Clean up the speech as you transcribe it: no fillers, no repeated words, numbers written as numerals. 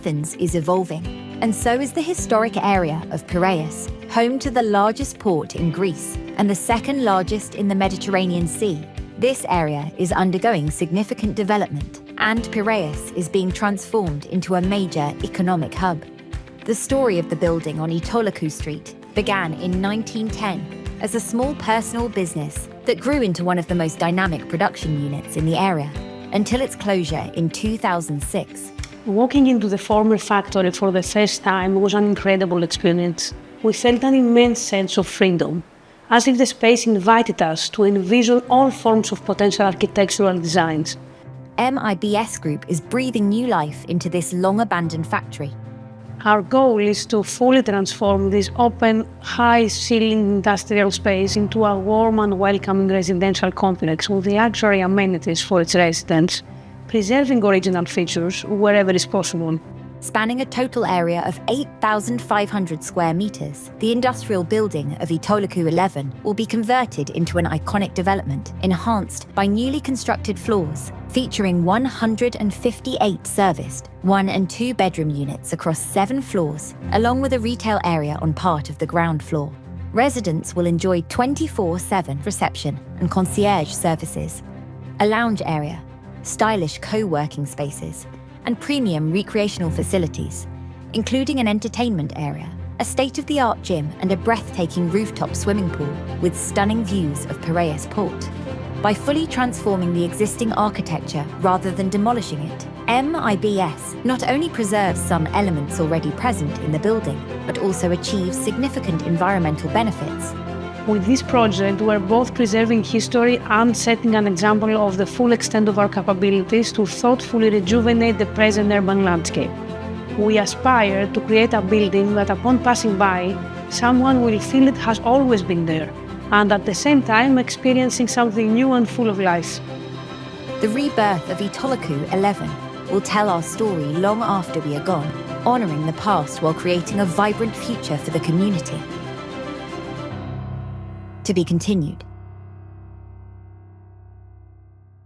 Athens is evolving, and so is the historic area of Piraeus, home to the largest port in Greece and the second largest in the Mediterranean Sea. This area is undergoing significant development, and Piraeus is being transformed into a major economic hub. The story of the building on Etolikou Street began in 1910 as a small personal business that grew into one of the most dynamic production units in the area, until its closure in 2006. Walking into the former factory for the first time was an incredible experience. We felt an immense sense of freedom, as if the space invited us to envision all forms of potential architectural designs. MIBS Group is breathing new life into this long-abandoned factory. Our goal is to fully transform this open, high-ceiling industrial space into a warm and welcoming residential complex with luxury amenities for its residents, preserving original features wherever is possible. Spanning a total area of 8,500 square meters, the industrial building of Etolikou 11 will be converted into an iconic development, enhanced by newly constructed floors, featuring 158 serviced 1- and 2-bedroom units across 7 floors, along with a retail area on part of the ground floor. Residents will enjoy 24/7 reception and concierge services, a lounge area, stylish co-working spaces, and premium recreational facilities, including an entertainment area, a state-of-the-art gym, and a breathtaking rooftop swimming pool with stunning views of Piraeus port. By fully transforming the existing architecture rather than demolishing it, MIBS not only preserves some elements already present in the building, but also achieves significant environmental benefits. With this project, we're both preserving history and setting an example of the full extent of our capabilities to thoughtfully rejuvenate the present urban landscape. We aspire to create a building that, upon passing by, someone will feel it has always been there, and at the same time experiencing something new and full of life. The rebirth of Etolikou 11 will tell our story long after we are gone, honouring the past while creating a vibrant future for the community. To be continued.